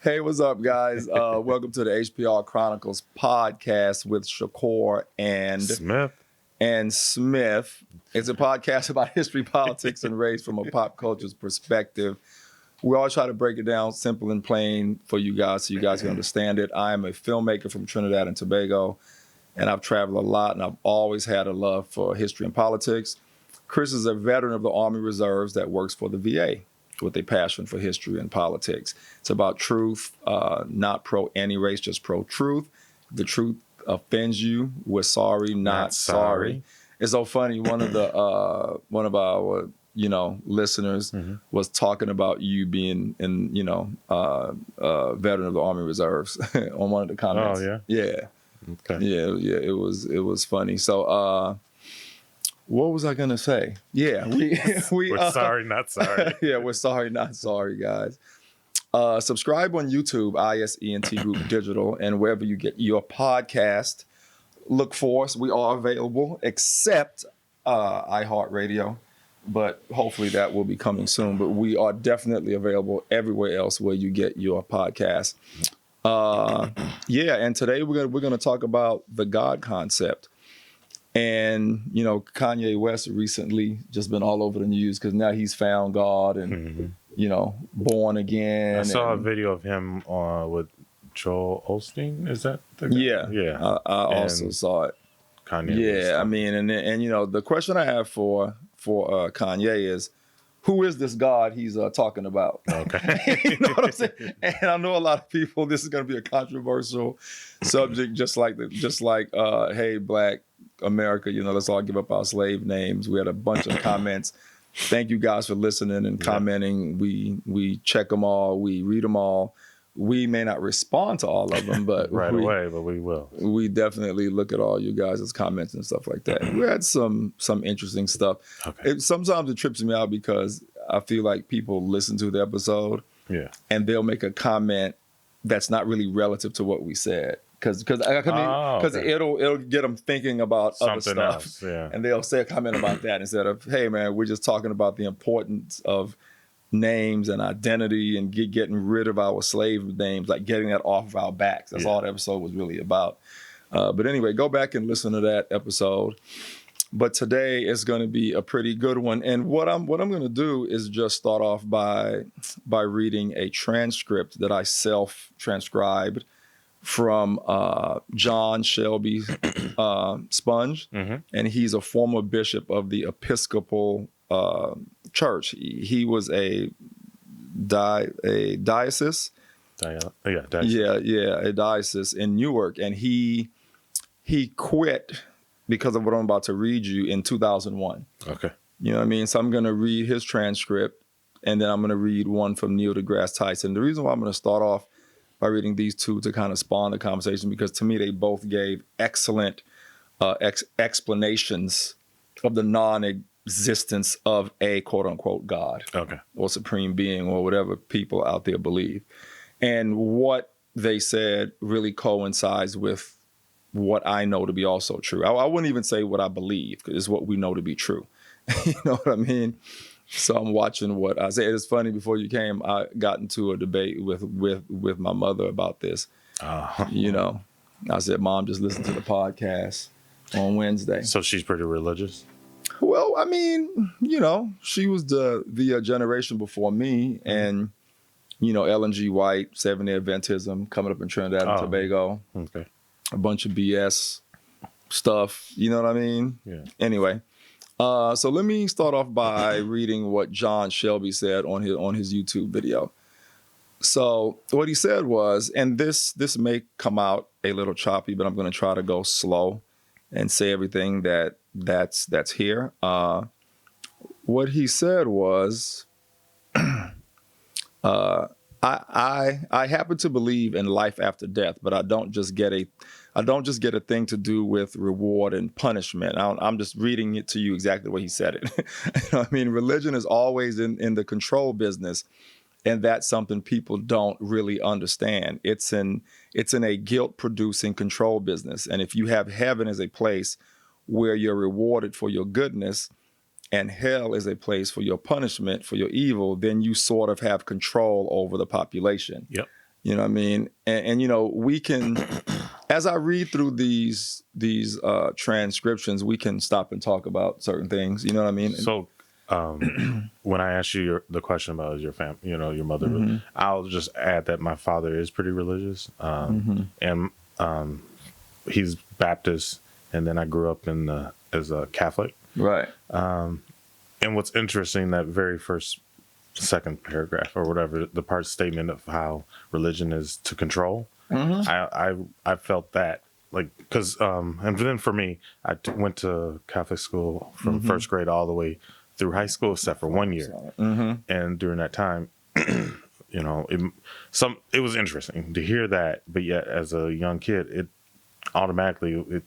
Hey, what's up, guys? Welcome to the HPR Chronicles Podcast with Shakur and Smith. It's a podcast about history, politics, and race from a pop culture's perspective. We all try to break it down simple and plain for you guys so you guys can understand it. I am a filmmaker from Trinidad and Tobago, and I've traveled a lot, and I've always had a love for history and politics. Chris is a veteran of the Army Reserves that works for the VA with a passion for history and politics. It's about truth, not pro any race, just pro truth. If the truth offends you, we're sorry, not sorry. It's so funny. One of our listeners was talking about you being veteran of the Army Reserves on one of the comments. Oh yeah. Okay. Yeah. It was funny. So. What was I gonna say? Yeah, we're sorry, not sorry. Yeah, we're sorry, not sorry, guys. Subscribe on YouTube, ISENT Group Digital, and wherever you get your podcast. Look for us. We are available, except iHeartRadio, but hopefully that will be coming soon. But we are definitely available everywhere else where you get your podcast. And today we're gonna talk about the God concept. And, Kanye West recently just been all over the news because now he's found God and, born again. I saw a video of him with Joel Osteen. Is that the guy? Yeah. I also saw it. Kanye Yeah, West. I mean, and the question I have for Kanye is, who is this God he's talking about? Okay. You know what I'm saying? And I know a lot of people, this is going to be a controversial subject, just like, hey, Black America, let's all give up our slave names. We had a bunch of comments. Thank you guys for listening and commenting. We check them all. We read them all. We may not respond to all of them, but away, but we will. We definitely look at all you guys' comments and stuff like that. We had some interesting stuff. Okay. Sometimes it trips me out because I feel like people listen to the episode and they'll make a comment that's not really relative to what we said. Because it'll get them thinking about something other stuff, else, and they'll say a comment about that instead of, "Hey, man, we're just talking about the importance of names and identity and getting rid of our slave names, like getting that off of our backs." That's all the episode was really about. But anyway, go back and listen to that episode. But today is going to be a pretty good one, and what I'm going to do is just start off by reading a transcript that I self-transcribed from John Shelby Sponge, and he's a former bishop of the Episcopal Church. He was a diocese. A diocese in Newark, and he quit because of what I'm about to read you in 2001. Okay. You know what I mean? So I'm going to read his transcript, and then I'm going to read one from Neil deGrasse Tyson. The reason why I'm going to start off by reading these two to kind of spawn the conversation, because to me they both gave excellent explanations of the non-existence of a quote-unquote God, or supreme being, or whatever people out there believe. And what they said really coincides with what I know to be also true. I wouldn't even say what I believe, because it's what we know to be true. You know what I mean? So I'm watching what I say. It's funny, before you came, I got into a debate with my mother about this. I said, "Mom, just listen to the podcast on Wednesday." So she's pretty religious? Well, I mean, she was the generation before me, and, Ellen G. White, 7-Day Adventism, coming up in Trinidad and Tobago. Okay. A bunch of BS stuff, you know what I mean? Yeah. Anyway. So let me start off by reading what John Shelby said on his YouTube video. So what he said was, and this may come out a little choppy, but I'm going to try to go slow and say everything that's here. What he said was, I happen to believe in life after death, but I don't just get a thing to do with reward and punishment. I'm just reading it to you exactly the way he said it. I mean, religion is always in the control business, and that's something people don't really understand. It's in a guilt-producing control business, and if you have heaven as a place where you're rewarded for your goodness, and hell is a place for your punishment for your evil, then you sort of have control over the population. Yep. You know what I mean? And you know, we can, as I read through these transcriptions, we can stop and talk about certain things. You know what I mean? So, when I asked you the question about your family, you know, your mother, I'll just add that my father is pretty religious, and he's Baptist, and then I grew up as a Catholic. Right. And what's interesting, that very second paragraph or whatever, the part statement of how religion is to control. I felt that, like, because and then for me, I went to Catholic school from first grade all the way through high school, except for 1 year. And during that time, you know, it was interesting to hear that, but yet as a young kid, it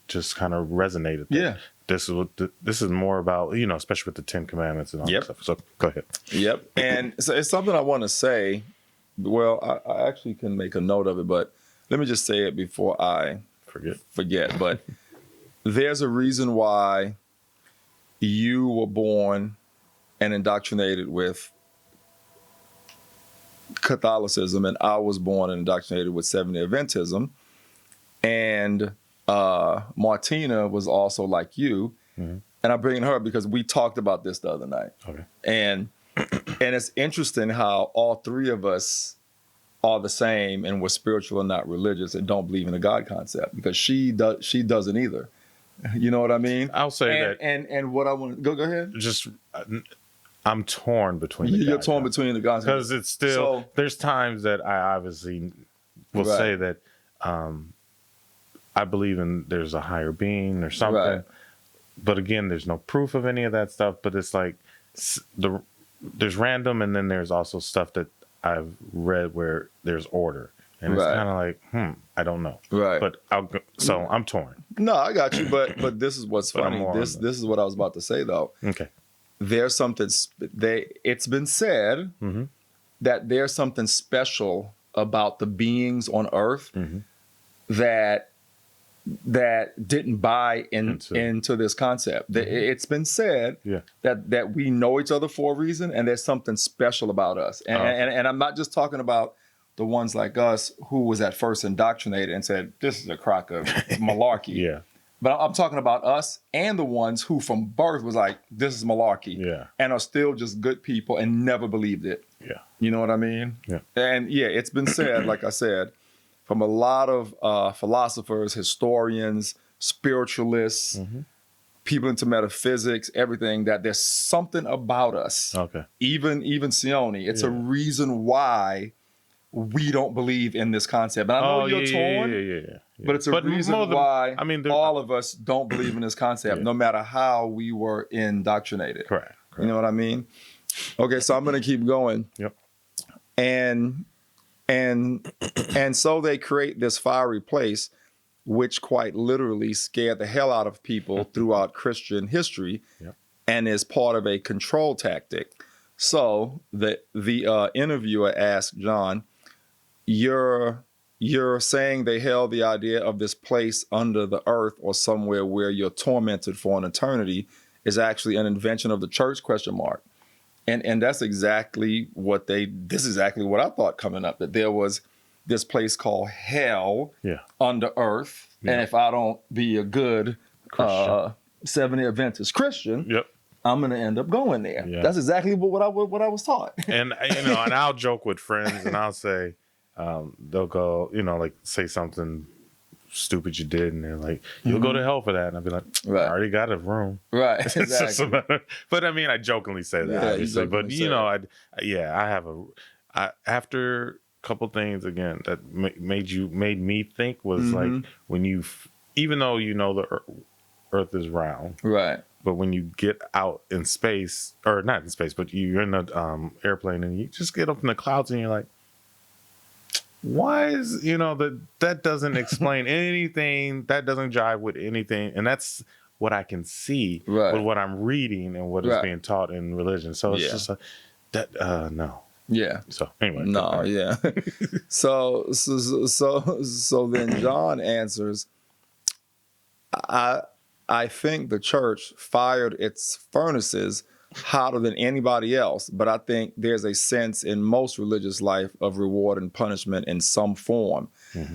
just kind of resonated. Yeah. This is more about, you know, especially with the 10 Commandments and all that stuff. So go ahead. Yep. And so it's something I want to say. Well, I actually can make a note of it, but let me just say it before I forget. But there's a reason why you were born and indoctrinated with Catholicism, and I was born and indoctrinated with Seventh-day Adventism. And Martina was also like you, and I'm bringing her because we talked about this the other night. Okay. And it's interesting how all three of us are the same, and we're spiritual and not religious, and don't believe in the God concept, because she doesn't either. You know what I mean? I'll say that. And what I want to go ahead. Just I'm torn between. You're torn between the gods, because it's still there's times that I obviously will say that. I believe there's a higher being or something, but again, there's no proof of any of that stuff. But it's like there's random, and then there's also stuff that I've read where there's order, and it's kind of like, I don't know. Right. But I'm torn. No, I got you. But this is what's funny. This is what I was about to say though. Okay. There's something it's been said that there's something special about the beings on Earth that didn't buy into this concept. It's been said that we know each other for a reason, and there's something special about us. And I'm not just talking about the ones like us who was at first indoctrinated and said, this is a crock of malarkey. But I'm talking about us and the ones who from birth was like, this is malarkey, and are still just good people and never believed it. Yeah. You know what I mean? Yeah. And it's been said, like I said, from a lot of philosophers, historians, spiritualists, people into metaphysics, everything, that there's something about us. Okay. Even Sione, it's a reason why we don't believe in this concept. And I know you're torn, but it's a reason why all of us don't believe in this concept, no matter how we were indoctrinated. Correct. You know what I mean? Okay, so I'm going to keep going. Yep. And so they create this fiery place, which quite literally scared the hell out of people throughout Christian history, and is part of a control tactic. So the interviewer asked John, you're saying they held the idea of this place under the earth or somewhere where you're tormented for an eternity is actually an invention of the church, ? And that's exactly this is exactly what I thought coming up, that there was this place called hell under earth. Yeah. And if I don't be a good Seventh-day Adventist Christian, I'm going to end up going there. Yeah. That's exactly what I was taught. And, and I'll joke with friends and I'll say, they'll go, like say something stupid you did, and they're like, you'll go to hell for that, and I'll be like, I already got a room, right? Exactly. But I jokingly say that, obviously. But I have after a couple things again that made me think was like, when you, even though the earth is round, right? But when you get out in space, or not in space, but you're in an airplane and you just get up in the clouds and you're like, why is, that doesn't explain anything, that doesn't jive with anything. And that's what I can see with what I'm reading and what is being taught in religion. So it's just no. Yeah. So anyway. No, yeah. So then John answers, I think the church fired its furnaces hotter than anybody else. But I think there's a sense in most religious life of reward and punishment in some form. Mm-hmm.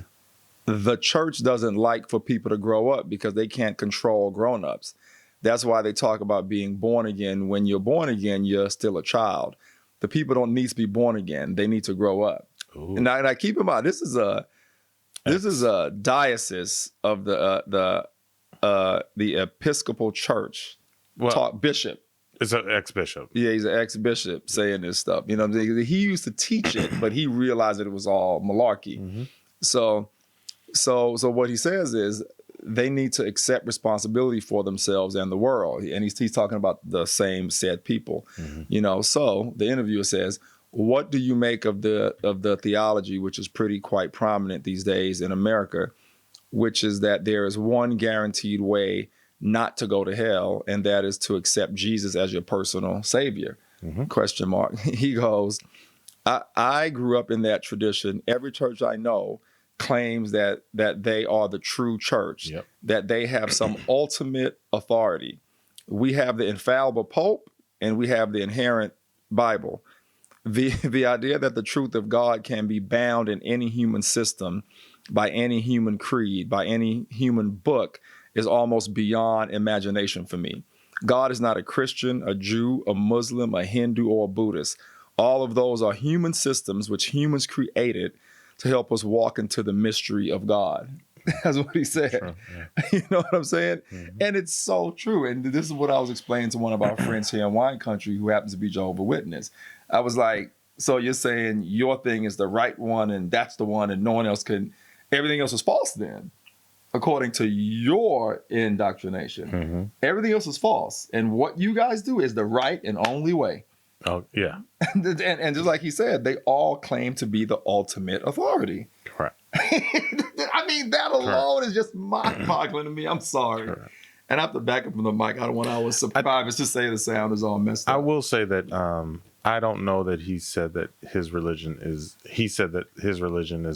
The church doesn't like for people to grow up because they can't control grown-ups. That's why they talk about being born again. When you're born again, you're still a child. The people don't need to be born again. They need to grow up. Ooh. And I keep in mind, this is a diocese of the Episcopal Church. Bishop. It's an ex-bishop. Yeah, he's an ex-bishop saying this stuff. You know, he used to teach it, but he realized that it was all malarkey. Mm-hmm. So what he says is they need to accept responsibility for themselves and the world. And he's talking about the same said people. Mm-hmm. You know, so the interviewer says, what do you make of the theology, which is quite prominent these days in America, which is that there is one guaranteed way not to go to hell, and that is to accept Jesus as your personal savior? Mm-hmm. ? He goes, I grew up in that tradition. Every church I know claims that they are the true church, yep. that they have some ultimate authority. We have the infallible Pope, and we have the inerrant Bible. The idea that the truth of God can be bound in any human system, by any human creed, by any human book, is almost beyond imagination for me. God is not a Christian, a Jew, a Muslim, a Hindu, or a Buddhist. All of those are human systems which humans created to help us walk into the mystery of God. That's what he said. True, yeah. You know what I'm saying? Mm-hmm. And it's so true. And this is what I was explaining to one of our friends here in Wine Country who happens to be Jehovah's Witness. I was like, so you're saying your thing is the right one and that's the one and no one else can, everything else is false then, according to your indoctrination. Mm-hmm. Everything else is false. And what you guys do is the right and only way. Oh, yeah. And just like he said, they all claim to be the ultimate authority. Correct. I mean, that alone is just mind-boggling to me. I'm sorry. Correct. And I have to back up from the mic. I don't want our subscribers to say the sound is all messed up. I will say that I don't know that he said that his religion is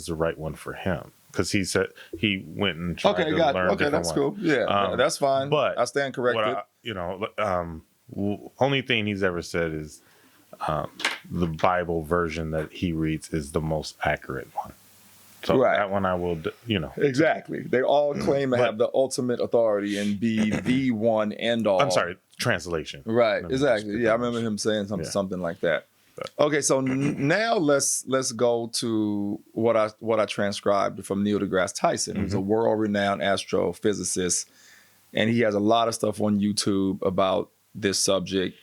the right one for him. Because he said he went and tried to learn. Okay, that's cool. Yeah, that's fine. But I stand corrected. Only thing he's ever said is the Bible version that he reads is the most accurate one. So that one I will, Exactly. They all claim to have the ultimate authority and be the one end all. I'm sorry, translation. Right, exactly. Yeah, I remember him saying something like that. Okay, so now let's go to what I transcribed from Neil deGrasse Tyson, who's a world-renowned astrophysicist, and he has a lot of stuff on YouTube about this subject.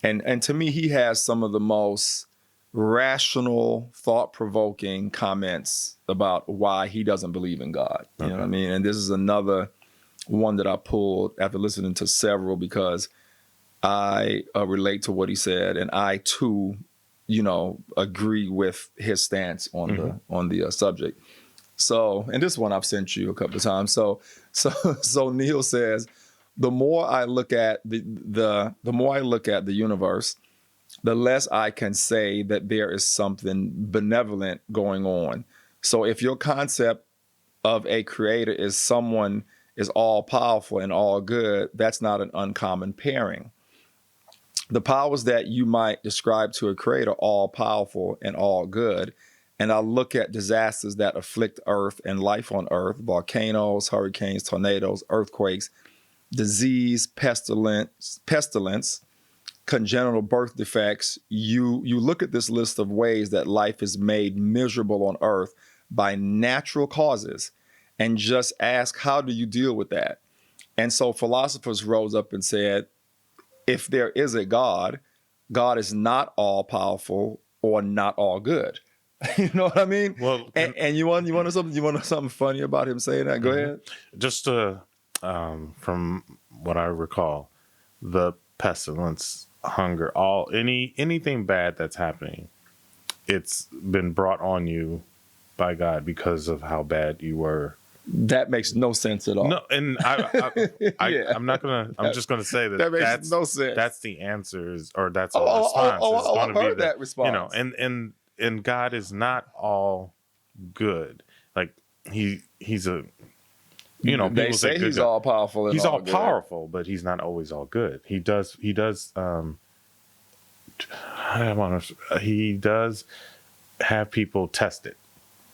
And to me, he has some of the most rational, thought-provoking comments about why he doesn't believe in God. You know what I mean? And this is another one that I pulled after listening to several because I relate to what he said, and I too, agree with his stance on the subject. So, and this one I've sent you a couple of times. So Neil says, the more I look at the universe, the less I can say that there is something benevolent going on. So if your concept of a creator is someone is all powerful and all good, that's not an uncommon pairing. The powers that you might describe to a creator, all powerful and all good. And I look at disasters that afflict Earth and life on Earth, volcanoes, hurricanes, tornadoes, earthquakes, disease, pestilence, congenital birth defects. You look at this list of ways that life is made miserable on Earth by natural causes and just ask, how do you deal with that? And so philosophers rose up and said, if there is a God, God is not all powerful or not all good. You know what I mean? Well, and you want to know something funny about him saying that? Go ahead. Just from what I recall, the pestilence, hunger, anything bad that's happening, it's been brought on you by God because of how bad you were. That makes no sense at all. No, and I'm not gonna. I'm just gonna say that makes no sense. That's the answers, or that's a response. I've heard that response. And God is not all good. Like he's a you know, they say he's all powerful. And he's all good. powerful, but he's not always all good. He does. He does have people tested.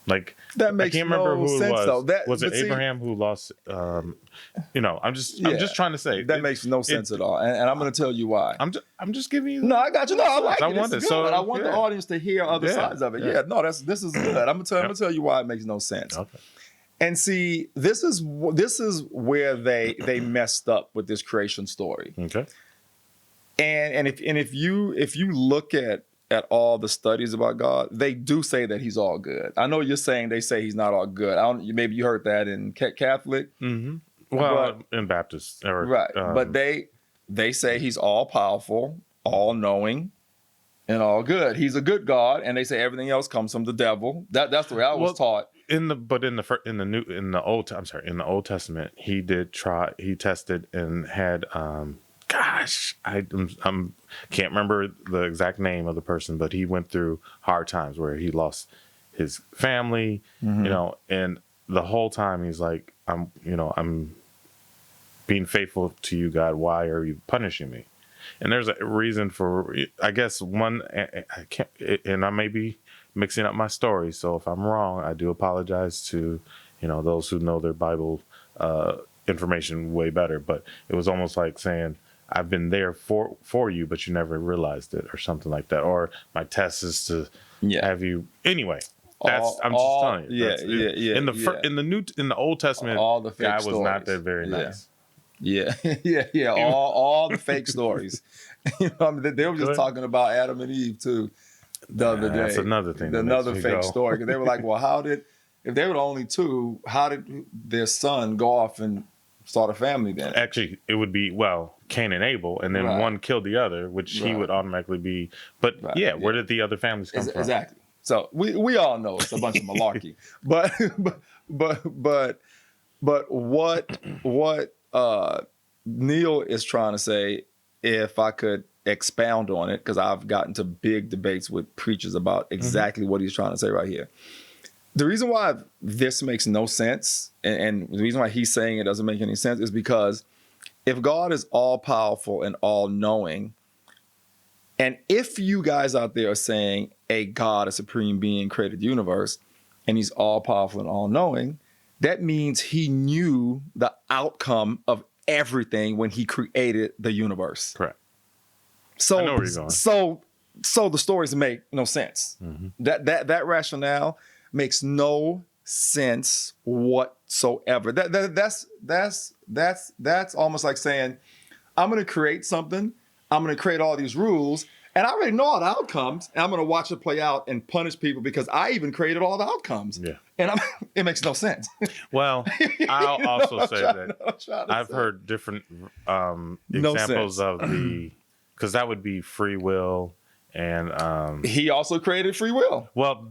Like, that makes I can't remember who sense, it was. Though. Was it Abraham who lost? You know, I'm just trying to say that makes no sense at all, and I'm going to tell you why. I'm just giving you. No, I got you. No, I like it. Want it. So I want the audience to hear other sides of it. Yeah, no, this is good. I'm gonna tell you why it makes no sense. Okay. And see, this is where they messed up with this creation story. Okay. And if you look at all the studies about God, they do say that he's all good. I know you're saying they say he's not all good. Maybe you heard that in Catholic. Mm-hmm. Well, in Baptist, right? But they say he's all powerful, all knowing, and all good. He's a good God, and they say everything else comes from the devil. That's the way I was taught. In the Old Testament, he tested and had I can't remember the exact name of the person, but he went through hard times where he lost his family, you know, and the whole time he's like, I'm being faithful to you, God. Why are you punishing me? And there's a reason for, I guess, one, I can't, and I may be mixing up my story. So if I'm wrong, I do apologize to, you know, those who know their Bible information way better. But it was almost like saying, I've been there for you, but you never realized it, or something like that. Or my test is to have you anyway. I'm just telling you. In the Old Testament, all the fake guy was not that very nice. Yeah. All the fake stories. You know, I mean, they were just talking about Adam and Eve too the other day. That's another thing. Another fake story. Because they were like, well, if they were the only two, how did their son go off and start a family then? Actually, it would be, Cain and Abel, and then one killed the other, which he would automatically be. But where did the other families come from? Exactly. So we all know it's a bunch of malarkey. But what Neil is trying to say, if I could expound on it, because I've gotten to big debates with preachers about exactly what he's trying to say right here. The reason why this makes no sense, and the reason why he's saying it doesn't make any sense, is because if God is all powerful and all knowing, and if you guys out there are saying a God, a supreme being, created the universe, and he's all powerful and all knowing, that means he knew the outcome of everything when he created the universe. Correct. So I know where you're going. So the stories make no sense. That rationale makes no sense whatsoever. That's almost like saying, I'm going to create something. I'm going to create all these rules, and I already know all the outcomes, and I'm going to watch it play out and punish people because I even created all the outcomes. Yeah. And it makes no sense. Well, I'll also say that I've heard different examples of because that would be free will. And he also created free will. Well,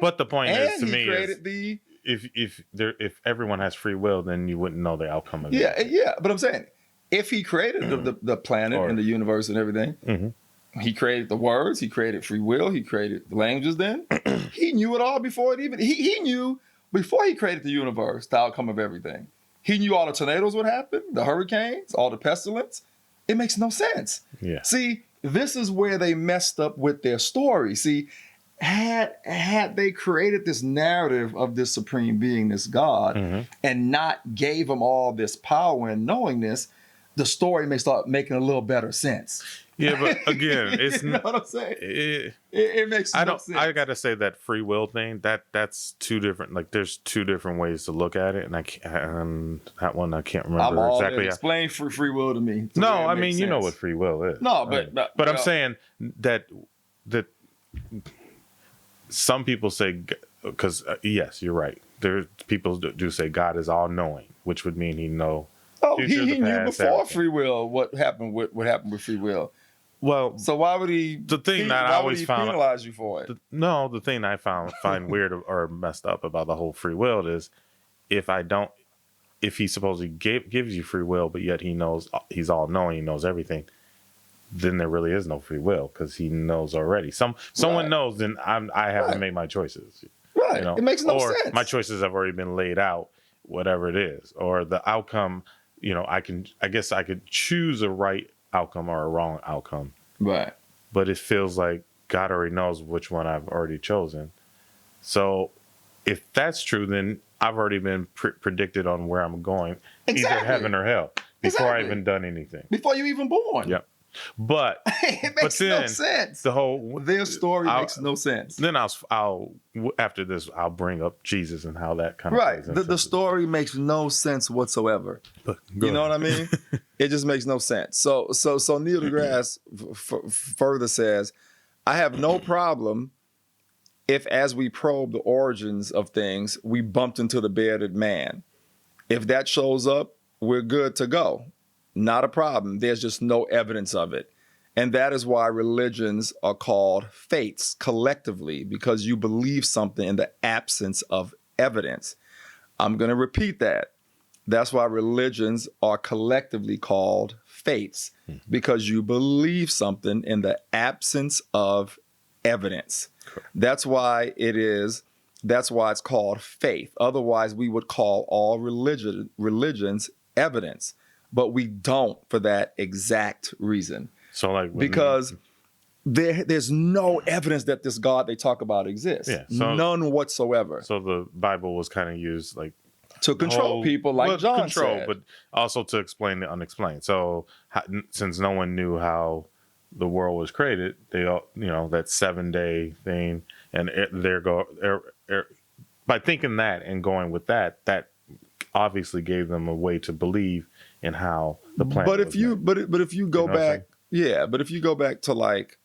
but the point is, to me, is if everyone has free will, then you wouldn't know the outcome of it. Yeah. But I'm saying, if he created the planet and the universe and everything, he created the words, he created free will, he created the languages. Then he knew it all before it even. He knew before he created the universe the outcome of everything. He knew all the tornadoes would happen, the hurricanes, all the pestilence. It makes no sense. Yeah. See. This is where they messed up with their story. See, had they created this narrative of this supreme being, this God, and not gave him all this power and knowingness, the story may start making a little better sense. Yeah, but again, it's you know what I'm saying? It makes no sense. I gotta say that free will thing, that's two different. Like, there's two different ways to look at it, and that one I can't remember exactly. Explain free will to me. No, I mean sense. You know what free will is. No, but I'm saying that some people say, because yes, you're right. There people do say God is all knowing, which would mean he know. Oh, he knew before everything. Free will what happened with free will. Well, so why would he? The thing that I always found penalize you for it. The thing I find weird or messed up about the whole free will is if he supposedly gives you free will, but yet he knows he's all knowing, he knows everything, then there really is no free will because he knows already. Someone knows, then I haven't made my choices. Right. You know? It makes no sense. My choices have already been laid out whatever it is, or the outcome. I guess I could choose a right outcome or a wrong outcome. Right. But it feels like God already knows which one I've already chosen. So if that's true, then I've already been predicted on where I'm going, either heaven or hell, before I even done anything. Before you even born. Yep. But it makes no sense. Their story makes no sense. Then I'll after this I'll bring up Jesus and how that kind of right. The story makes no sense whatsoever. You know what I mean? It just makes no sense. So Neil deGrasse further says, I have no problem if, as we probe the origins of things, we bumped into the bearded man. If that shows up, we're good to go. Not a problem. There's just no evidence of it. And that is why religions are called faiths collectively, because you believe something in the absence of evidence. I'm going to repeat that. That's why religions are collectively called faiths, because you believe something in the absence of evidence. Correct. That's why it's called faith. Otherwise, we would call all religions evidence. But we don't for that exact reason. So because there's no evidence that this God they talk about exists. Yeah, none whatsoever. So the Bible was kind of used to control people, like John said. But also to explain the unexplained. So since no one knew how the world was created, they all, that 7-day thing, and by thinking that and going with that obviously gave them a way to believe in how the planet but if you go back to like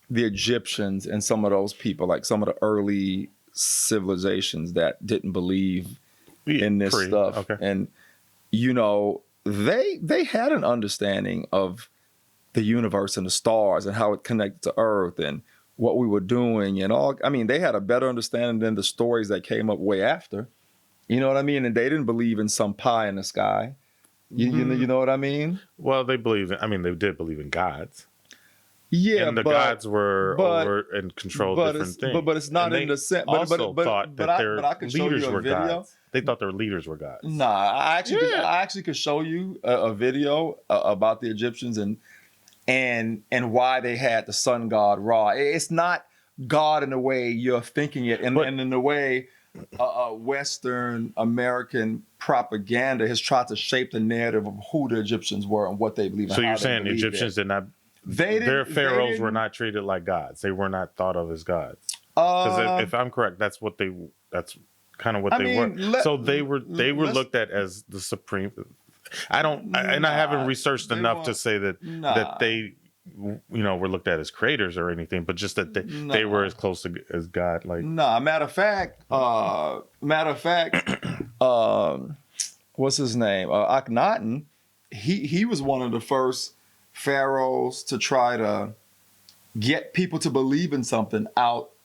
the Egyptians and some of those people, like some of the early civilizations that didn't believe in this stuff, and they had an understanding of the universe and the stars and how it connected to Earth and what we were doing and all. I mean, they had a better understanding than the stories that came up way after. You know what I mean? And they didn't believe in some pie in the sky. You know what I mean? Well, they did believe in gods. Yeah, and the gods were over and controlled different things. But it's not in the sense. Also thought that their leaders were gods. They thought their leaders were gods. Nah, I actually could show you a video about the Egyptians and why they had the sun god Ra. It's not God in the way you're thinking it, and in the way Western American propaganda has tried to shape the narrative of who the Egyptians were and what they believe. So you're saying the Egyptians did not? Their pharaohs were not treated like gods. They were not thought of as gods. Because if I'm correct, that's kind of what they were. So they were looked at as the supreme. I haven't researched enough to say that they were looked at as creators or anything, but just that they were as close as God. Matter of fact, what's his name? Akhenaten. He was one of the first pharaohs to try to get people to believe in something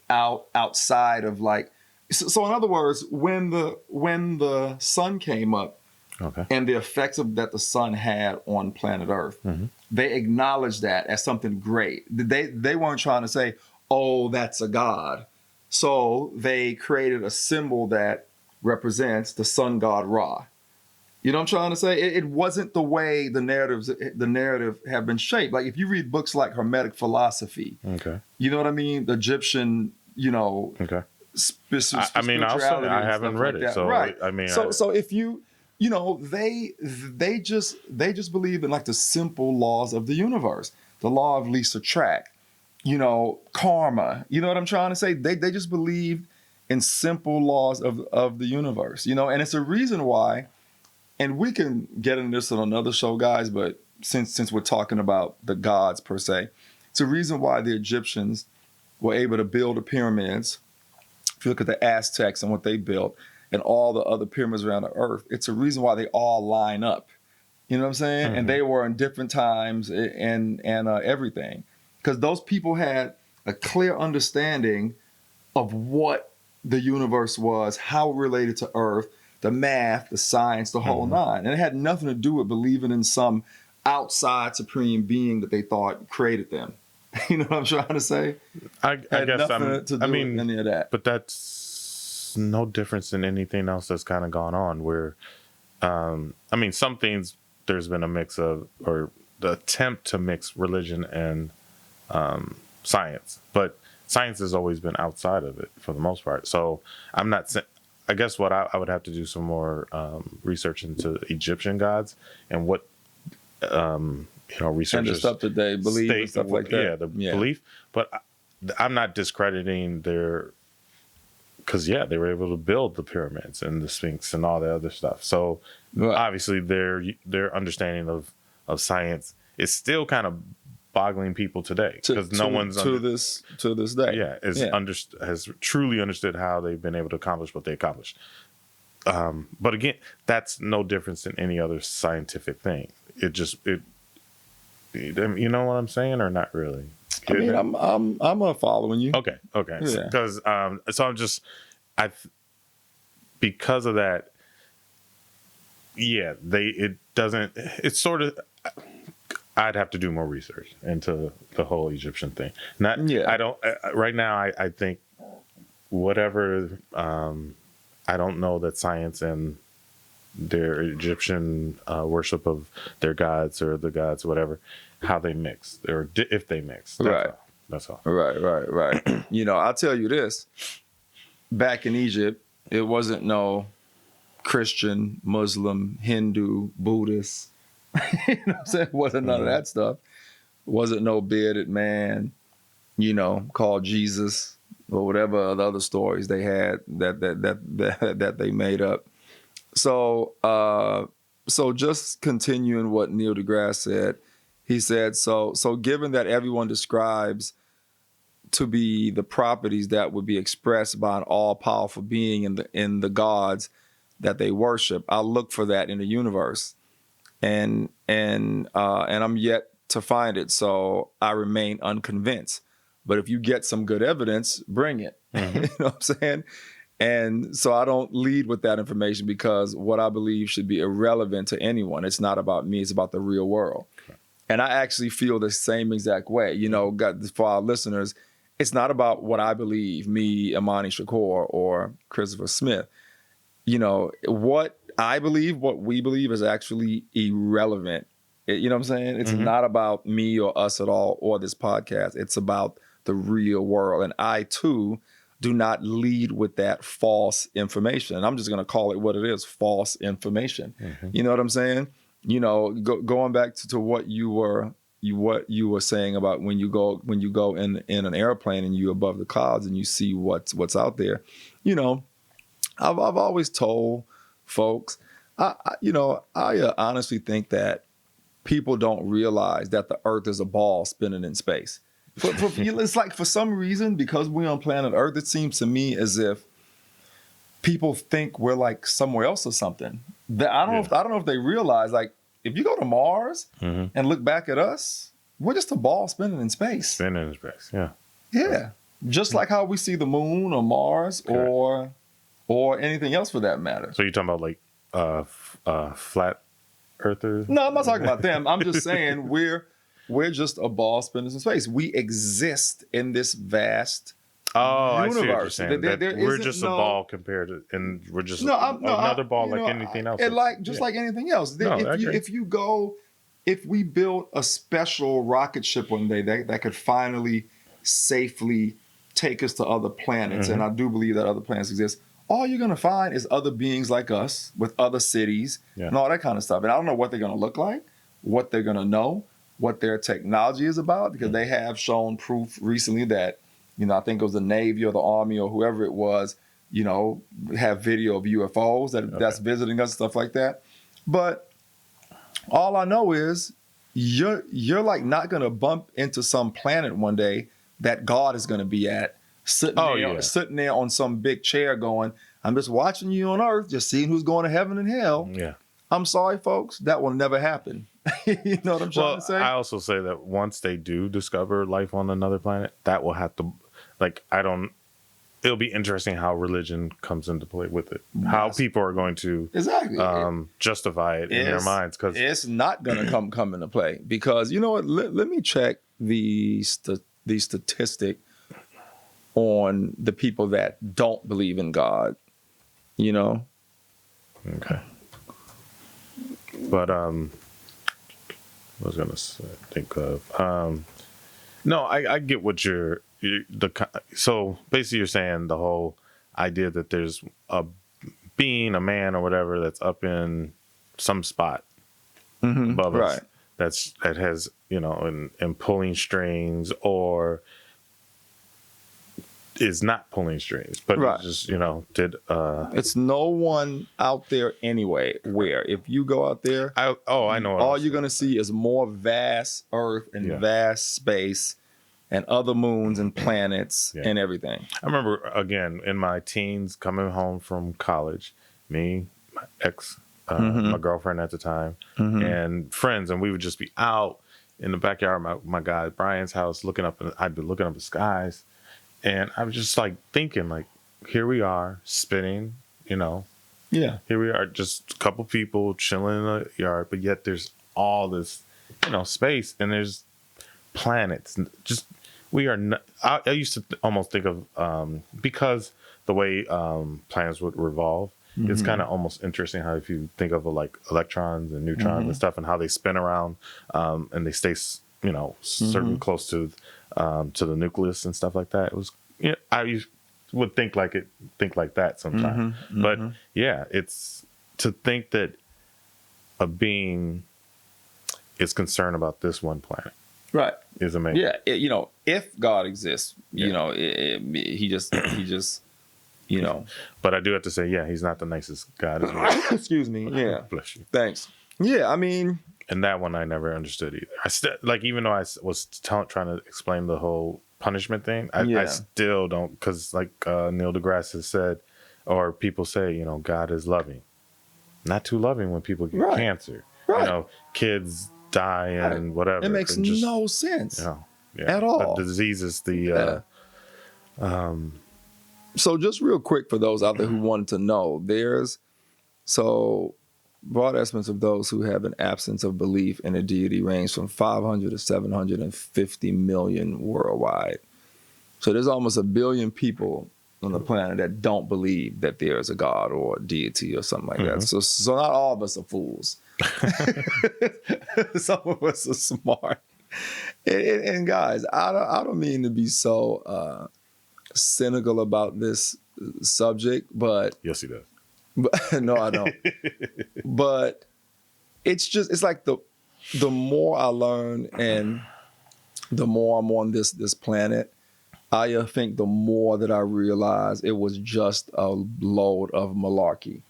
outside of like. So in other words, when the sun came up, and the effects that the sun had on planet Earth, they acknowledged that as something great. They weren't trying to say, "Oh, that's a god." So they created a symbol that represents the sun god Ra. You know what I'm trying to say? It wasn't the way the narrative have been shaped. Like if you read books like Hermetic philosophy, you know what I mean? The Egyptian, spirituality. I haven't read it, so right. I mean, so if you. They just believe in like the simple laws of the universe, the law of least attract, karma. You know what I'm trying to say? They just believe in simple laws of the universe, and it's a reason why, and we can get into this on another show, guys, but since we're talking about the gods per se, it's a reason why the Egyptians were able to build the pyramids. If you look at the Aztecs and what they built, and all the other pyramids around the earth, it's a reason why they all line up. You know what I'm saying? And they were in different times and everything. Because those people had a clear understanding of what the universe was, how it related to Earth, the math, the science, the whole nine. And it had nothing to do with believing in some outside supreme being that they thought created them. You know what I'm trying to say? I guess nothing to do with any of that. But that's it's no difference than anything else that's kind of gone on where, I mean, some things there's been a mix of, or the attempt to mix religion and science, but science has always been outside of it for the most part. So I'm not, I guess what I would have to do some more research into Egyptian gods and what, researchers. And the stuff that they believe and stuff like that. Yeah, belief. But I'm not discrediting their, because they were able to build the pyramids and the Sphinx and all that other stuff. So obviously their understanding of science is still kind of boggling people today, because no one's to this day has truly understood how they've been able to accomplish what they accomplished. But again, that's no difference than any other scientific thing. You know what I'm saying, or not really? I mean, I'm following you. Okay. Because because of that, it's sort of. I'd have to do more research into the whole Egyptian thing. I don't right now. I think whatever. I don't know that science and their Egyptian worship of their gods or the gods, whatever, how they mix or if they mix. That's all. Right. I'll tell you this. Back in Egypt, it wasn't no Christian, Muslim, Hindu, Buddhist. You know what I'm saying? It wasn't none of that stuff. It wasn't no bearded man, called Jesus or whatever the other stories they had that they made up. So just continuing what Neil deGrasse said, he said, so given that everyone describes to be the properties that would be expressed by an all-powerful being in the gods that they worship, I'll look for that in the universe. And I'm yet to find it, so I remain unconvinced. But if you get some good evidence, bring it. Mm-hmm. You know what I'm saying? And so I don't lead with that information, because what I believe should be irrelevant to anyone. It's not about me. It's about the real world. Okay. And I actually feel the same exact way. For our listeners, it's not about what I believe, me, Imani Shakur, or Christopher Smith. What I believe, what we believe is actually irrelevant. You know what I'm saying? It's not about me or us at all or this podcast. It's about the real world. And I, too, do not lead with that false information. And I'm just going to call it what it is, false information. Mm-hmm. You know what I'm saying? Going back to what you were saying about when you go in an airplane and you're above the clouds and you see what's out there. I've always told folks, I honestly think that people don't realize that the Earth is a ball spinning in space. It's like, for some reason, because we're on planet Earth, it seems to me as if people think we're like somewhere else or something. I don't know if they realize, like, if you go to Mars and look back at us, we're just a ball spinning in space. Yeah. Just like how we see the moon or Mars or anything else for that matter. So you're talking about like flat earthers? No, I'm not talking about them. I'm just saying we're just a ball spinning in space. We exist in this vast universe. I see what you're saying. We're just a ball compared to, and we're just another ball like anything else. Like anything else. If we build a special rocket ship one day that could finally safely take us to other planets, and I do believe that other planets exist, all you're going to find is other beings like us with other cities and all that kind of stuff. And I don't know what they're going to look like, what they're going to know, what their technology is about, because they have shown proof recently that, I think it was the Navy or the Army or whoever it was, have video of UFOs that's visiting us, stuff like that. But all I know is you're like not going to bump into some planet one day that God is going to be at, sitting there on some big chair going, I'm just watching you on Earth, just seeing who's going to heaven and hell. Yeah. I'm sorry, folks, that will never happen. You know what I'm trying to say? I also say that once they do discover life on another planet, that will have to, it'll be interesting how religion comes into play with it. Yes. How people are going to justify it in their minds. Because it's not going to come into play. Because, you know what, let me check the statistic on the people that don't believe in God. Okay. But I was gonna think of. No, I get what so basically you're saying the whole idea that there's a being, a man or whatever that's up in some spot above us that has and pulling strings or is not pulling strings, but it's just it's no one out there anyway. Where if you go out there, I know all you're gonna see is more vast Earth and vast space and other moons and planets and everything. I remember again in my teens coming home from college, me, my ex, my girlfriend at the time, and friends, and we would just be out in the backyard of my guy Brian's house looking up, and I'd be looking up the skies. And I was just like thinking, like, here we are spinning, here we are, just a couple people chilling in the yard, but yet there's all this, space, and there's planets. Just we are. I used to almost think of because the way planets would revolve. It's kind of almost interesting how if you think of like electrons and neutrons and stuff, and how they spin around and they stay, certain close to the nucleus and stuff like that. It was, I would think like that sometimes. But yeah, it's to think that a being is concerned about this one planet. Right. Is amazing. Yeah. If God exists, he just, But I do have to say, he's not the nicest God as well. Excuse me. Yeah. Bless you. Thanks. Yeah. I mean. And that one I never understood either. I still even though I was trying to explain the whole punishment thing, I still don't, because like Neil deGrasse has said, or people say, God is loving, not too loving when people get cancer. Right. Kids die and whatever. It makes no sense at all. The disease is So just real quick for those out there who wanted to know, broad estimates of those who have an absence of belief in a deity range from 500 to 750 million worldwide. So there's almost 1 billion people on the planet that don't believe that there is a God or a deity or something like that. So not all of us are fools. Some of us are smart. And guys, I don't mean to be so cynical about this subject, but yes, he does. But no, I don't. But it's like the more I learn and the more I'm on this planet, I think the more that I realize it was just a load of malarkey.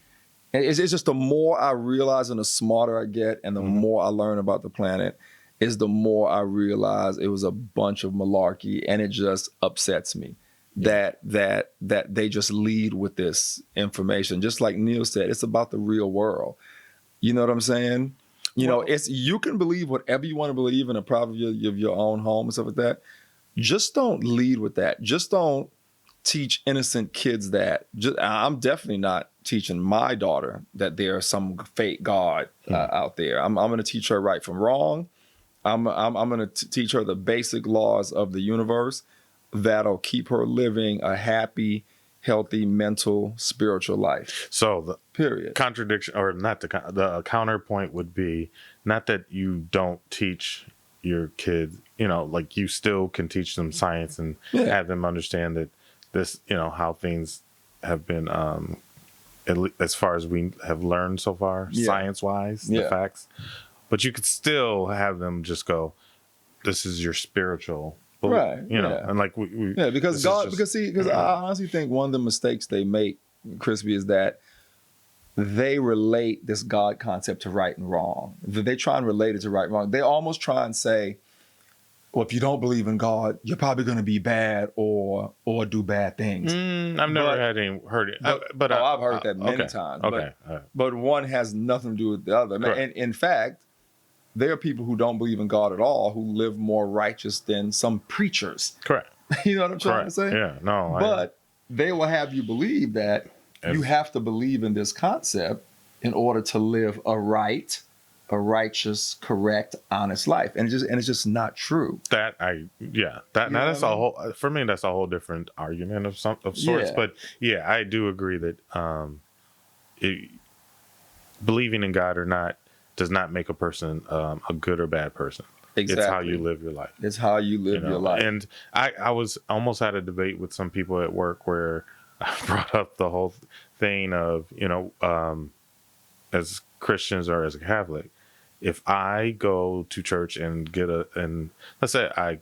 And it's just the more I realize and the smarter I get and the more I learn about the planet is the more I realize it was a bunch of malarkey, and it just upsets me. That they just lead with this information. Just like Neil said, it's about the real world. You know what I'm saying? You can believe whatever you want to believe in the privacy of your own home and stuff like that. Just don't lead with that. Just don't teach innocent kids that. I'm definitely not teaching my daughter that there's some fake God out there. I'm going to teach her right from wrong. I'm going to teach her the basic laws of the universe that'll keep her living a happy, healthy, mental, spiritual life. So the period contradiction, or not the counterpoint would be not that you don't teach your kids, like you still can teach them science and have them understand that this, how things have been, as far as we have learned so far, science-wise, the facts. But you could still have them just go, this is your spiritual. Right. And like because I honestly think one of the mistakes they make, Crispy, is that they relate this God concept to right and wrong. They try and relate it to right and wrong. They almost try and say, well, if you don't believe in God, you're probably going to be bad or do bad things. I've never heard it. I've heard that many times. Okay. But one has nothing to do with the other. Correct. And in fact, there are people who don't believe in God at all who live more righteous than some preachers. Correct. You know what I'm trying to say? Yeah, no. But they will have you believe that you have to believe in this concept in order to live a righteous, correct, honest life. And it's just not true. That's a whole, for me, that's a whole different argument of sorts. Yeah. But yeah, I do agree that believing in God or not does not make a person a good or bad person. Exactly. It's how you live your life. It's how you live your life. And I was almost had a debate with some people at work where I brought up the whole thing of, as Christians or as a Catholic, if I go to church and and let's say I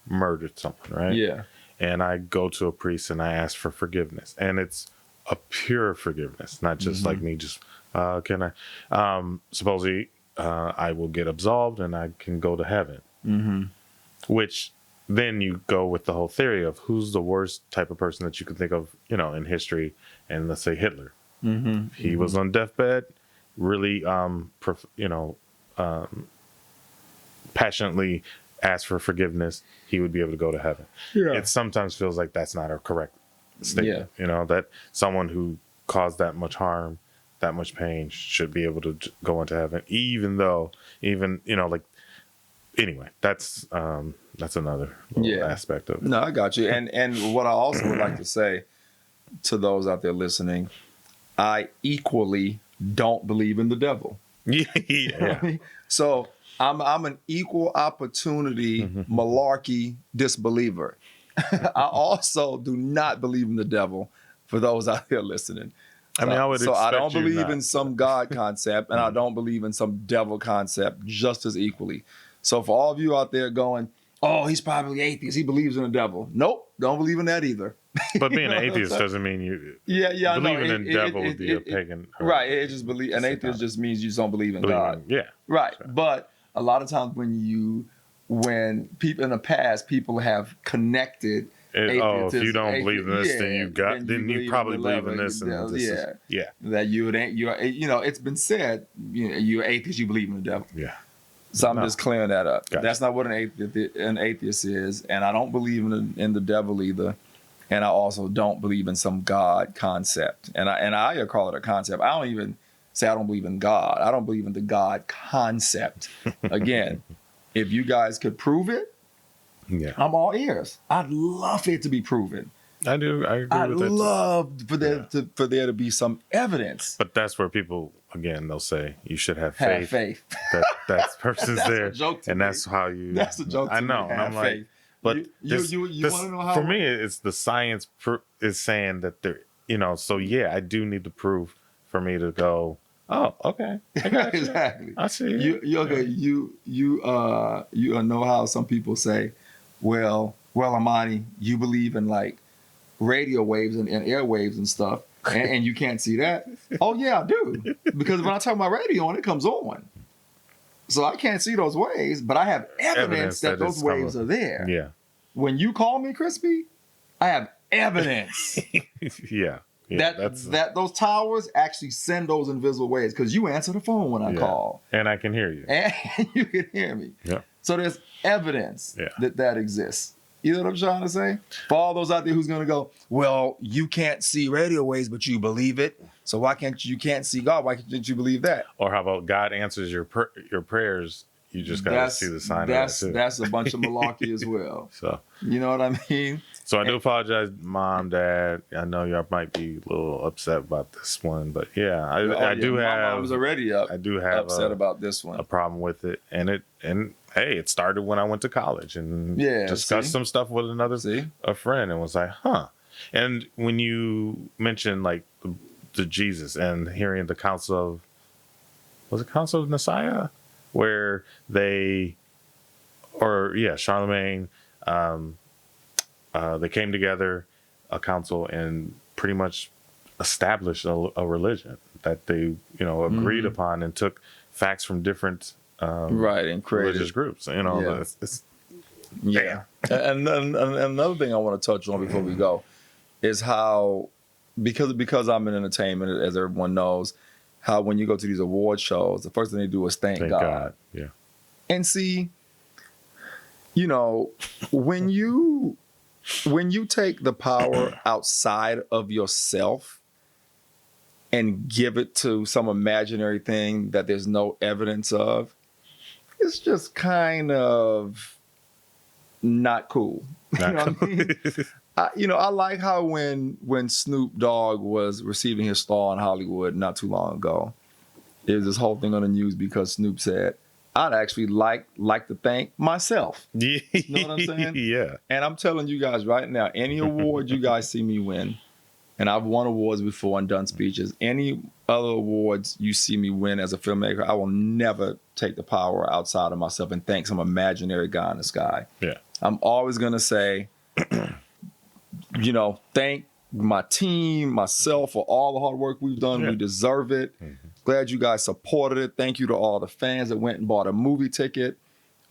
murdered someone, right? Yeah. And I go to a priest and I ask for forgiveness, and it's a pure forgiveness, not just like me just, can I, supposedly, I will get absolved and I can go to heaven. Which then you go with the whole theory of who's the worst type of person that you can think of, in history. And let's say Hitler. He was on deathbed, really, passionately asked for forgiveness. He would be able to go to heaven. Yeah. It sometimes feels like that's not a correct statement. Yeah. That someone who caused that much harm, that much pain should be able to go into heaven, even anyway, that's another aspect of it. No, I got you. And what I also would like to say to those out there listening, I equally don't believe in the devil. Yeah. So I'm an equal opportunity malarkey disbeliever. I also do not believe in the devil, for those out there listening. I mean, I would so I don't believe not. in some God concept, and I don't believe in some devil concept just as equally. So for all of you out there going, oh, he's probably atheist, he believes in the devil. Nope, don't believe in that either. But being an atheist doesn't mean you believing in the devil would be a pagan. Right, it just believe an atheist just means you don't believe in God. Right. Sure. But a lot of times when people in the past, people have connected. If you don't believe in this, then you probably believe in this. And this that it's been said, you're atheist, you believe in the devil. Yeah. So I'm just clearing that up. Gotcha. That's not what an atheist is, and I don't believe in the devil either. And I also don't believe in some God concept. And I call it a concept. I don't even say I don't believe in God. I don't believe in the God concept. Again, if you guys could prove it, I'm all ears. I'd love it to be proven. I do. I agree with that. I'd love for there to be some evidence. But that's where people, again, they'll say you should have faith. That person's there, and that's how you. That's a joke. I know. And I'm like, faith. But you want to know how? For me, it's the science is saying that there. So I do need to prove for me to go. Oh, okay. I got you. Exactly. I see. You know how some people say, well, Imani, you believe in like radio waves and airwaves and stuff, and you can't see that. Oh yeah, I do, because when I turn my radio on, it comes on. So I can't see those waves, but I have evidence that those waves are there. Yeah. When you call me Crispy, I have evidence. Yeah. That those towers actually send those invisible waves because you answer the phone when I call. And I can hear you. And you can hear me. Yeah. So there's evidence that exists. You know what I'm trying to say? For all those out there who's going to go, well, you can't see radio waves, but you believe it. So why can't you see God? Why can't you believe that? Or how about God answers your prayers? You just got to see the sign of that too. That's a bunch of malarkey as well. So you know what I mean? So I do apologize, Mom, Dad. I know y'all might be a little upset about this one, but I do have. My mom's already upset about this one. A problem with it, and hey, it started when I went to college and discussed some stuff with a friend, and was like, huh. And when you mentioned like the Jesus and hearing the Council of Nicaea, where Charlemagne. They came together, a council, and pretty much established a religion that they, agreed upon and took facts from different and created religious groups. And another thing I want to touch on before we go is how, because I'm in entertainment, as everyone knows, how when you go to these award shows, the first thing they do is thank God. Yeah. And see, when you take the power outside of yourself and give it to some imaginary thing that there's no evidence of, it's just kind of not cool. You know what I mean? I like how when Snoop Dogg was receiving his star in Hollywood not too long ago, there was this whole thing on the news because Snoop said, I'd actually like to thank myself. Yeah. You know what I'm saying? Yeah. And I'm telling you guys right now, any award you guys see me win, and I've won awards before and done speeches, any other awards you see me win as a filmmaker, I will never take the power outside of myself and thank some imaginary guy in the sky. Yeah. I'm always going to say, thank my team, myself for all the hard work we've done. Yeah. We deserve it. Mm-hmm. Glad you guys supported it. Thank you to all the fans that went and bought a movie ticket,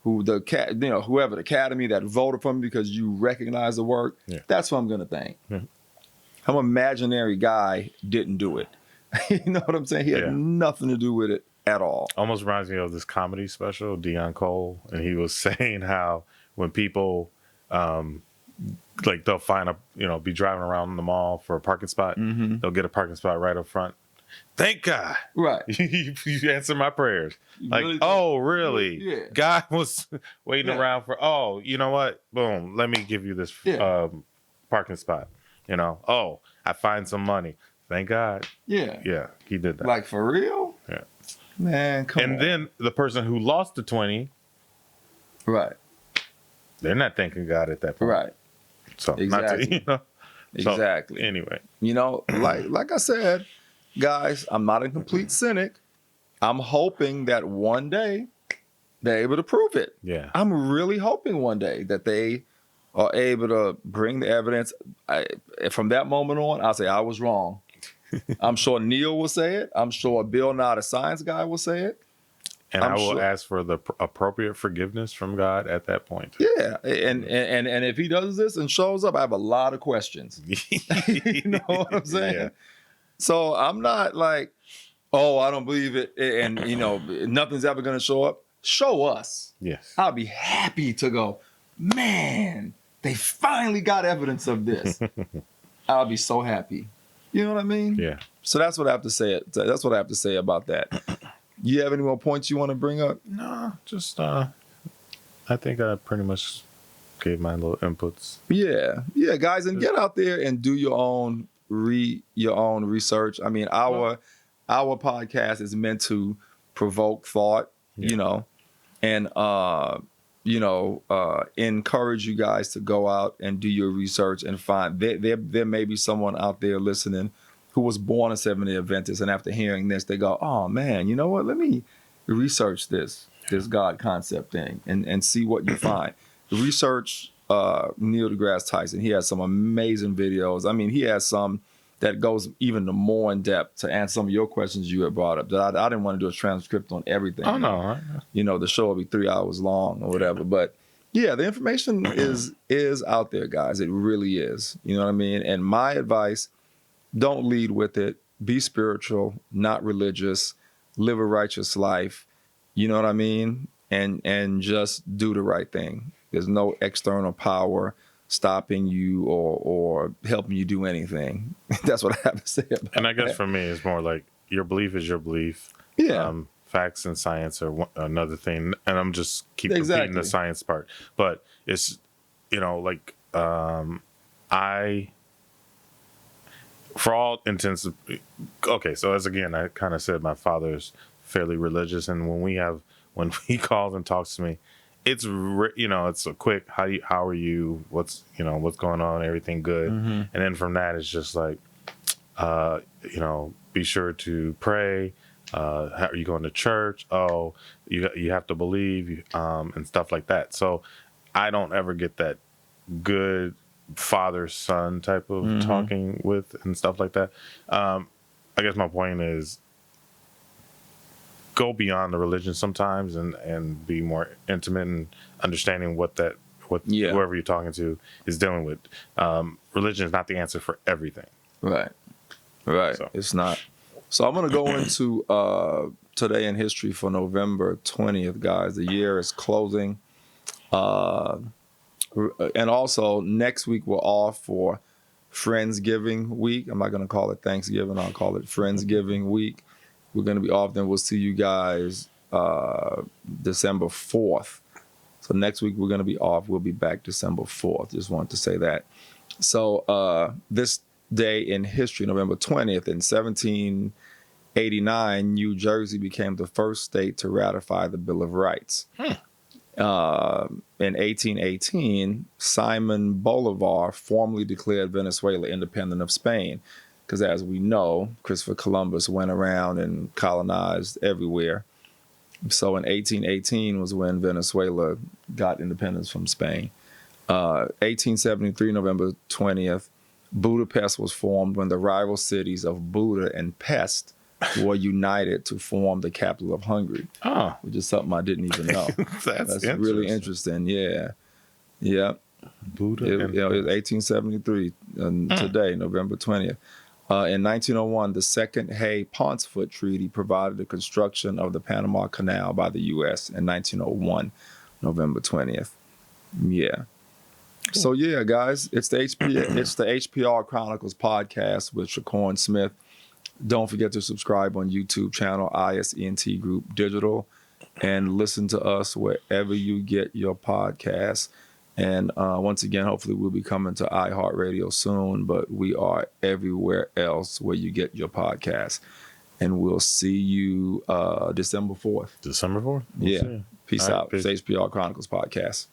whoever the Academy that voted for me because you recognize the work. Yeah. That's what I'm going to thank. Yeah. Some imaginary guy didn't do it. You know what I'm saying? He had nothing to do with it at all. Almost reminds me of this comedy special, Dion Cole, and he was saying how when people they'll find be driving around the mall for a parking spot, mm-hmm. they'll get a parking spot right up front. Thank God. Right. You answered my prayers. Really really? Yeah. God was waiting around for, you know what? Boom, let me give you this parking spot. I find some money. Thank God. Yeah. Yeah, he did that. Like, for real? Yeah. Man, come on. And then the person who lost the 20. Right. They're not thanking God at that point. Right. So, exactly. Exactly. So, anyway. Like I said, guys, I'm not a complete cynic. I'm hoping that one day they're able to prove it. Yeah. I'm really hoping one day that they are able to bring the evidence. From that moment on, I'll say I was wrong. I'm sure Neil will say it. I'm sure Bill Nye, the science guy, will say it. And I will ask for the appropriate forgiveness from God at that point. Yeah, and if he does this and shows up, I have a lot of questions. You know what I'm saying? Yeah. So I'm not like, I don't believe it, and nothing's ever going to show up. Show us. Yes. I'll be happy to go, man, they finally got evidence of this. I'll be so happy. You know what I mean? Yeah. So that's what I have to say. That's what I have to say about that. You have any more points you want to bring up? No, just I think I pretty much gave my little inputs. Yeah, guys, and get out there and do your own research. I mean, our podcast is meant to provoke thought, and encourage you guys to go out and do your research and find there may be someone out there listening who was born a Seventh-day Adventist, and after hearing this, they go, oh man, you know what? Let me research this God concept thing and see what you find. Research Neil deGrasse Tyson. He has some amazing videos. I mean, he has some that goes even more in depth to answer some of your questions you had brought up. That I didn't want to do a transcript on everything. Oh no, the show will be 3 hours long or whatever. But yeah, the information is out there, guys. It really is. You know what I mean? And my advice: don't lead with it. Be spiritual, not religious. Live a righteous life. You know what I mean? And just do the right thing. There's no external power stopping you or helping you do anything. That's what I have to say about it. And I guess for me, it's more like your belief is your belief. Yeah. Facts and science are another thing. And I'm just repeating the science part. But it's, for all intents, okay, so as again, I kind of said my father's fairly religious. And when he calls and talks to me, it's a quick how are you, what's going on, everything good. Mm-hmm. And then from that it's just like be sure to pray, how are you going to church, you have to believe, and stuff like that. So I don't ever get that good father son type of mm-hmm. talking with and stuff like that. I guess my point is go beyond the religion sometimes and be more intimate and understanding what whoever you're talking to is dealing with. Religion is not the answer for everything. Right. So. It's not. So I'm going to go into Today in History for November 20th, guys. The year is closing. And also next week we're off for Friendsgiving week. I'm not going to call it Thanksgiving. I'll call it Friendsgiving week. We're going to be off, then we'll see you guys December 4th. So next week we're going to be off. We'll be back December 4th. Just wanted to say that. So this day in history, November 20th, in 1789, New Jersey became the first state to ratify the Bill of Rights. In 1818, Simon Bolivar formally declared Venezuela independent of Spain, because as we know, Christopher Columbus went around and colonized everywhere. So in 1818 was when Venezuela got independence from Spain. 1873, November 20th, Budapest was formed when the rival cities of Buda and Pest were united to form the capital of Hungary, which is something I didn't even know. That's really interesting. Yeah. Buda it was 1873 today, November 20th. In 1901, the Second Hay-Pauncefoot Treaty provided the construction of the Panama Canal by the U.S. in 1901, November 20th. Yeah. So yeah, guys, it's the HPR Chronicles Podcast with Shakur and Smith. Don't forget to subscribe on YouTube channel ISENT Group Digital, and listen to us wherever you get your podcasts. And once again, hopefully we'll be coming to iHeartRadio soon, but we are everywhere else where you get your podcasts. And we'll see you December 4th. December 4th? Yeah. Peace out. It's HPR Chronicles Podcast.